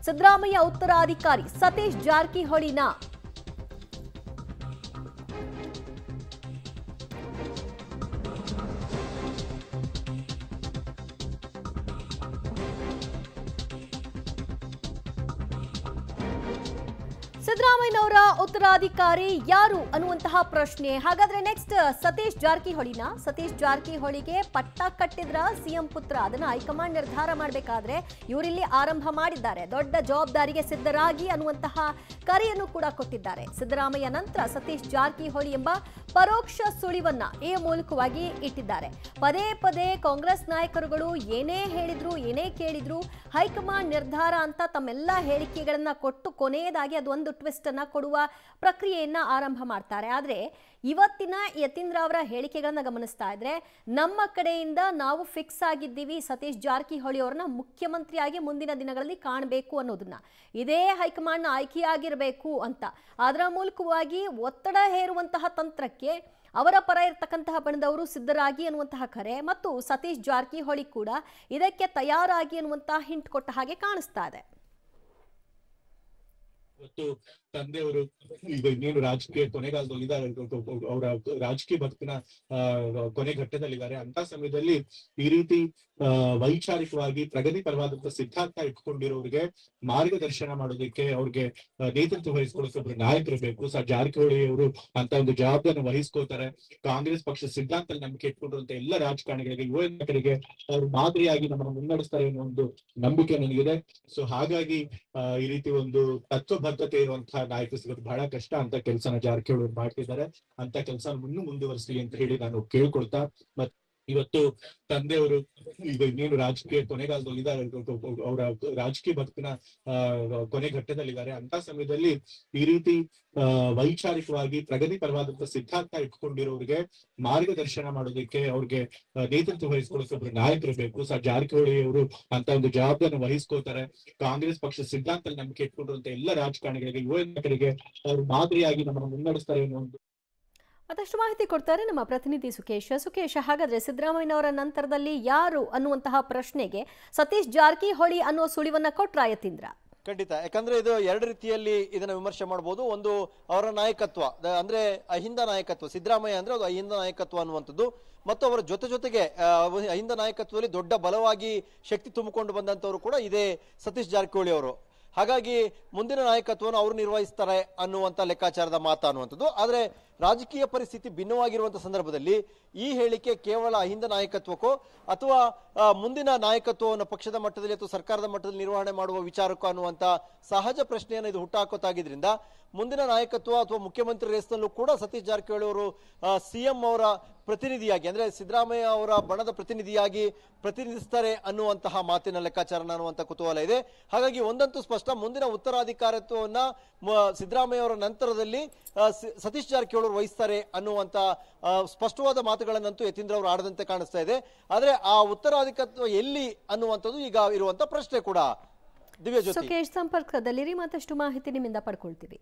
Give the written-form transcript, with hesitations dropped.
ಸಿದ್ದರಾಮಯ್ಯ ಉತ್ತರಾಧಿಕಾರಿ ಸತೀಶ್ ಜಾರಕಿಹೊಳಿನ ಸಿದ್ದರಾಮಯ್ಯನವರ ಉತ್ತರಾಧಿಕಾರಿ ಯಾರು ಅನ್ನುವಂತಹ ಪ್ರಶ್ನೆ. ಹಾಗಾದ್ರೆ ನೆಕ್ಸ್ಟ್ ಸತೀಶ್ ಜಾರಕಿಹೊಳಿಗೆ ಪಟ್ಟ ಕಟ್ಟಿದ್ರ ಸಿಎಂ ಪುತ್ರ, ಅದನ್ನ ಹೈಕಮಾಂಡ್ ನಿರ್ಧಾರ ಮಾಡಬೇಕಾದ್ರೆ ಇವರಿಲ್ಲಿ ಆರಂಭ ಮಾಡಿದ್ದಾರೆ. ದೊಡ್ಡ ಜವಾಬ್ದಾರಿಗೆ ಸಿದ್ಧರಾಗಿ ಅನ್ನುವಂತಹ ಕರೆಯನ್ನು ಕೂಡ ಕೊಟ್ಟಿದ್ದಾರೆ. ಸಿದ್ದರಾಮಯ್ಯ ನಂತರ ಸತೀಶ್ ಜಾರಕಿಹೊಳಿ ಎಂಬ ಪರೋಕ್ಷ ಸುಳಿವನ್ನ ಈ ಮೂಲಕವಾಗಿ ಇಟ್ಟಿದ್ದಾರೆ. ಪದೇ ಪದೇ ಕಾಂಗ್ರೆಸ್ ನಾಯಕರುಗಳು ಏನೇ ಹೇಳಿದ್ರು ಏನೇ ಕೇಳಿದ್ರು ಹೈಕಮಾಂಡ್ ನಿರ್ಧಾರ ಅಂತ ತಮ್ಮೆಲ್ಲ ಹೇಳಿಕೆಗಳನ್ನ ಕೊಟ್ಟು ಕೊನೆಯದಾಗಿ ಅದೊಂದು ಟ್ವಿಸ್ಟ್ ಅನ್ನ ಕೊಡುವ ಪ್ರಕ್ರಿಯೆಯನ್ನ ಆರಂಭ ಮಾಡ್ತಾರೆ. ಆದ್ರೆ ಇವತ್ತಿನ ಯತೀಂದ್ರ ಅವರ ಹೇಳಿಕೆಗಳನ್ನ ಗಮನಿಸ್ತಾ ಇದ್ರೆ ನಮ್ಮ ಕಡೆಯಿಂದ ನಾವು ಫಿಕ್ಸ್ ಆಗಿದ್ದೀವಿ ಸತೀಶ್ ಜಾರಕಿಹೊಳಿ ಅವರನ್ನ ಮುಖ್ಯಮಂತ್ರಿಯಾಗಿ ಮುಂದಿನ ದಿನಗಳಲ್ಲಿ ಕಾಣಬೇಕು ಅನ್ನೋದನ್ನ, ಇದೇ ಹೈಕಮಾಂಡ್ ಆಯ್ಕೆಯಾಗಿರಬೇಕು ಅಂತ ಅದರ ಮೂಲಕವಾಗಿ ಒತ್ತಡ ಹೇರುವಂತಹ ತಂತ್ರಕ್ಕೆ ಅವರ ಪರ ಇರತಕ್ಕಂತಹ ಬಣದವರು ಸಿದ್ಧರಾಗಿ ಅನ್ನುವಂತಹ ಕರೆ ಮತ್ತು ಸತೀಶ್ ಜಾರಕಿಹೊಳಿ ಕೂಡ ಇದಕ್ಕೆ ತಯಾರಾಗಿ ಅನ್ನುವಂತಹ ಹಿಂಟ್ ಕೊಟ್ಟ ಹಾಗೆ ಕಾಣಿಸ್ತಾ ಇದೆ. ಇವತ್ತು ತಂದೆಯವರು ಈಗ ಇನ್ನೇನು ರಾಜಕೀಯ ಕೊನೆಗಾಲದಲ್ಲಿದ್ದಾರೆ, ಅವರ ರಾಜಕೀಯ ಬದುಕಿನ ಕೊನೆ ಘಟ್ಟದಲ್ಲಿದ್ದಾರೆ. ಅಂತ ಸಮಯದಲ್ಲಿ ಈ ರೀತಿ ವೈಚಾರಿಕವಾಗಿ ಪ್ರಗತಿಪರವಾದಂತಹ ಸಿದ್ಧಾಂತ ಇಟ್ಕೊಂಡಿರೋರಿಗೆ ಮಾರ್ಗದರ್ಶನ ಮಾಡೋದಕ್ಕೆ, ಅವ್ರಿಗೆ ನೇತೃತ್ವ ವಹಿಸ್ಕೊಳ್ಳೋಕೆ ಒಬ್ರು ನಾಯಕರು ಬೇಕು. ಜಾರಕಿಹೊಳಿ ಅವರು ಅಂತ ಒಂದು ಜವಾಬ್ದಾರಿ ವಹಿಸ್ಕೊಳ್ತಾರೆ. ಕಾಂಗ್ರೆಸ್ ಪಕ್ಷ ಸಿದ್ಧಾಂತ ನಂಬಿಕೆ ಇಟ್ಕೊಂಡಿರುವಂತ ಎಲ್ಲ ರಾಜಕಾರಣಿಗಳಿಗೆ, ಯುವ ನಾಯಕರಿಗೆ ಅವ್ರು ಮಾದರಿಯಾಗಿ ನಮ್ಮನ್ನು ಮುನ್ನಡೆಸ್ತಾರೆ ಅನ್ನೋ ಒಂದು ನಂಬಿಕೆ ನನಗಿದೆ. ಸೊ ಹಾಗಾಗಿ ಈ ರೀತಿ ಒಂದು ತತ್ವಬದ್ಧತೆ ಇರುವಂತಹ ನಾಯಕರು ಸಿಗೋದು ಬಹಳ ಕಷ್ಟ. ಅಂತ ಕೆಲಸನ ಜಾರಕಿಹೊಳಿ ಮಾಡ್ತಿದ್ದಾರೆ. ಅಂತ ಕೆಲಸ ಮುಂದುವರಿಸಲಿ ಅಂತ ಹೇಳಿ ನಾನು ಕೇಳ್ಕೊಳ್ತಾ, ಮತ್ತೆ ಇವತ್ತು ತಂದೆಯವರು ಈಗ ಇನ್ನೇನು ರಾಜಕೀಯ ಕೊನೆಗಾಲದಲ್ಲಿದ್ದಾರೆ, ಅವರ ರಾಜಕೀಯ ಬದುಕಿನ ಕೊನೆ ಘಟ್ಟದಲ್ಲಿದ್ದಾರೆ. ಅಂತ ಸಮಯದಲ್ಲಿ ಈ ರೀತಿ ವೈಚಾರಿಕವಾಗಿ ಪ್ರಗತಿಪರವಾದಂತಹ ಸಿದ್ಧಾಂತ ಇಟ್ಕೊಂಡಿರೋರಿಗೆ ಮಾರ್ಗದರ್ಶನ ಮಾಡೋದಕ್ಕೆ, ಅವ್ರಿಗೆ ನೇತೃತ್ವ ವಹಿಸ್ಕೊಳ್ಳೋಕೆ ಒಬ್ರು ನಾಯಕರು ಬೇಕು. ಜಾರಕಿಹೊಳಿ ಅವರು ಅಂತ ಒಂದು ಜವಾಬ್ದಾರಿ ವಹಿಸ್ಕೊಳ್ತಾರೆ. ಕಾಂಗ್ರೆಸ್ ಪಕ್ಷ ಸಿದ್ಧಾಂತ ನಂಬಿಕೆ ಇಟ್ಕೊಂಡಿರುವಂತ ಎಲ್ಲ ರಾಜಕಾರಣಿಗಳಿಗೆ, ಯುವ ನಾಯಕರಿಗೆ ಅವ್ರು ಮಾದರಿಯಾಗಿ ನಮ್ಮನ್ನು ಮುನ್ನಡೆಸ್ತಾರೆ ಅನ್ನೋ ಒಂದು. ಮತ್ತಷ್ಟು ಮಾಹಿತಿ ಕೊಡ್ತಾರೆ ನಮ್ಮ ಪ್ರತಿನಿಧಿ ಸುಕೇಶ್. ಹಾಗಾದ್ರೆ ಸಿದ್ದರಾಮಯ್ಯನವರ ನಂತರದಲ್ಲಿ ಯಾರು ಅನ್ನುವಂತಹ ಪ್ರಶ್ನೆಗೆ ಸತೀಶ್ ಜಾರಕಿಹೊಳಿ ಅನ್ನೋ ಸುಳಿವನ್ನ ಕೊಟ್ರ ಯತೀಂದ್ರ? ಖಂಡಿತ, ಯಾಕಂದ್ರೆ ಇದು ಎರಡು ರೀತಿಯಲ್ಲಿ ಇದನ್ನ ವಿಮರ್ಶೆ ಮಾಡಬಹುದು. ಒಂದು ಅವರ ನಾಯಕತ್ವ ಅಂದ್ರೆ ಅಹಿಂದ ನಾಯಕತ್ವ, ಸಿದ್ದರಾಮಯ್ಯ ಅಂದ್ರೆ ಅದು ಅಹಿಂದ ನಾಯಕತ್ವ ಅನ್ನುವಂಥದ್ದು, ಮತ್ತು ಅವರ ಜೊತೆಗೆ ಅಹಿಂದ ನಾಯಕತ್ವದಲ್ಲಿ ದೊಡ್ಡ ಬಲವಾಗಿ ಶಕ್ತಿ ತುಂಬಿಕೊಂಡು ಬಂದಂತವರು ಕೂಡ ಇದೇ ಸತೀಶ್ ಜಾರಕಿಹೊಳಿ ಅವರು. ಹಾಗಾಗಿ ಮುಂದಿನ ನಾಯಕತ್ವವನ್ನು ಅವರು ನಿರ್ವಹಿಸ್ತಾರೆ ಅನ್ನುವಂಥ ಲೆಕ್ಕಾಚಾರದ ಮಾತು ಅನ್ನುವಂಥದ್ದು. ಆದರೆ ರಾಜಕೀಯ ಪರಿಸ್ಥಿತಿ ಭಿನ್ನವಾಗಿರುವಂಥ ಸಂದರ್ಭದಲ್ಲಿ ಈ ಹೇಳಿಕೆ ಕೇವಲ ಅಹಿಂದ ನಾಯಕತ್ವಕ್ಕೋ ಅಥವಾ ಮುಂದಿನ ನಾಯಕತ್ವವನ್ನು ಪಕ್ಷದ ಮಟ್ಟದಲ್ಲಿ ಅಥವಾ ಸರ್ಕಾರದ ಮಟ್ಟದಲ್ಲಿ ನಿರ್ವಹಣೆ ಮಾಡುವ ವಿಚಾರಕ್ಕೋ ಅನ್ನುವಂಥ ಸಹಜ ಪ್ರಶ್ನೆಯನ್ನು ಇದು ಹುಟ್ಟಾಕೋತಾಗಿದ್ರಿಂದ ಮುಂದಿನ ನಾಯಕತ್ವ ಅಥವಾ ಮುಖ್ಯಮಂತ್ರಿ ರೇಸ್ನಲ್ಲೂ ಕೂಡ ಸತೀಶ್ ಜಾರಕಿಹೊಳಿ ಅವರು ಸಿಎಂ ಅವರ ಪ್ರತಿನಿಧಿಯಾಗಿ, ಅಂದ್ರೆ ಸಿದ್ದರಾಮಯ್ಯ ಅವರ ಬಣದ ಪ್ರತಿನಿಧಿಯಾಗಿ ಪ್ರತಿನಿಧಿಸ್ತಾರೆ ಅನ್ನುವಂತಹ ಮಾತಿನ ಲೆಕ್ಕಾಚಾರ ಅನ್ನುವಂಥ ಕುತೂಹಲ ಇದೆ. ಹಾಗಾಗಿ ಒಂದಂತೂ ಸ್ಪಷ್ಟ, ಮುಂದಿನ ಉತ್ತರಾಧಿಕಾರತ್ವವನ್ನ ಸಿದ್ದರಾಮಯ್ಯ ಅವರ ನಂತರದಲ್ಲಿ ಸತೀಶ್ ಜಾರಕಿಹೊಳಿ ಅವರು ವಹಿಸ್ತಾರೆ ಅನ್ನುವಂಥ ಸ್ಪಷ್ಟವಾದ ಮಾತುಗಳನ್ನಂತೂ ಯತೀಂದ್ರ ಅವರು ಆಡದಂತೆ ಕಾಣಿಸ್ತಾ ಇದೆ. ಆದ್ರೆ ಆ ಉತ್ತರಾಧಿಕಾರತ್ವ ಎಲ್ಲಿ ಅನ್ನುವಂಥದ್ದು ಈಗ ಇರುವಂತ ಪ್ರಶ್ನೆ ಕೂಡ. ದಿವ್ಯಜ್ಯೋತಿ, ಸಂಪರ್ಕದಲ್ಲಿ ಮತ್ತಷ್ಟು ಮಾಹಿತಿ ನಿಮ್ಮಿಂದ ಪಡ್ಕೊಳ್ತೀವಿ.